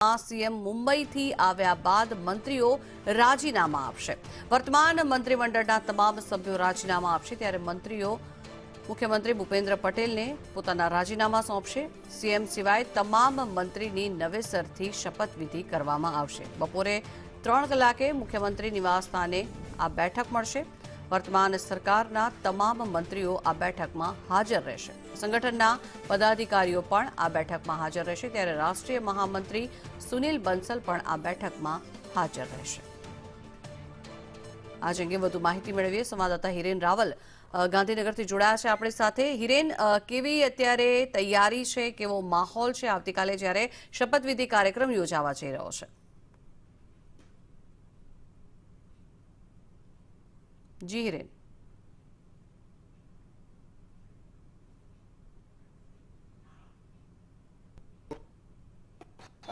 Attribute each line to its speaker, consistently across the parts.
Speaker 1: CM મુંબઈથી આવ્યા બાદ મંત્રીઓ રાજીનામા આપશે। વર્તમાન મંત્રીમંડળના તમામ સભ્યો રાજીનામા આપશે ત્યારે મંત્રીઓ મુખ્યમંત્રી ભૂપેન્દ્ર પટેલને પોતાના રાજીનામા સોંપશે। સીએમ સિવાય તમામ મંત્રીની નવેસરથી શપથવિધિ કરવામાં આવશે। બપોરે 3 કલાકે મુખ્યમંત્રી નિવાસસ્થાને આ બેઠક મળશે। વર્તમાન સરકારના તમામ મંત્રીઓ આ બેઠકમાં હાજર રહેશે। સંગઠનના પદાધિકારીઓ પણ આ બેઠકમાં હાજર રહેશે ત્યારે રાષ્ટ્રીય મહામંત્રી સુનિલ બંસલ પણ આ બેઠકમાં હાજર રહેશે। આજ અંગે વધુ માહિતી મેળવીએ સંવાદદાતા હિરેન રાવલ ગાંધીનગરથી જોડાયા છે આપણી સાથે। હિરેન, કેવી અત્યારે તૈયારી છે, કેવો માહોલ છે આવતીકાલે જ્યારે શપથવિધિ કાર્યક્રમ યોજાવા જઈ રહ્યો છે? જી હિરેન।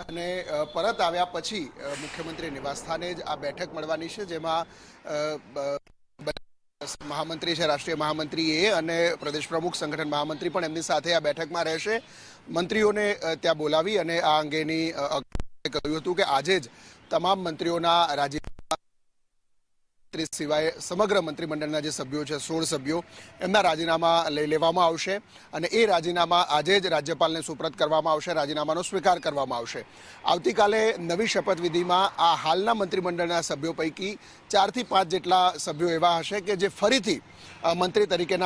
Speaker 2: અને પરત આવ્યા પછી મુખ્યમંત્રી નિવાસસ્થાને જ આ બેઠક મળવાની છે, જેમાં મહામંત્રી છે, રાષ્ટ્રીય મહામંત્રી એ અને પ્રદેશ પ્રમુખ સંગઠન મહામંત્રી પણ એમની સાથે આ બેઠકમાં રહેશે। મંત્રીઓને ત્યાં બોલાવી અને આ અંગેની કહ્યું હતું કે આજે જ તમામ મંત્રીઓના રાજીનામા સિવાય સમગ્ર મંત્રીમંડળના જે સભ્યો છે 16 સભ્યો એમના રાજીનામા લઈ લેવામાં આવશે અને એ રાજીનામા આજે જ રાજ્યપાલને સુપ્રત કરવામાં આવશે। રાજીનામાનો સ્વીકાર કરવામાં આવશે। આવતીકાલે નવી શપથવિધિમાં આ હાલના મંત્રીમંડળના સભ્યો પૈકી 4 થી 5 જેટલા સભ્યો એવા હશે કે જે ફરીથી મંત્રી તરીકેના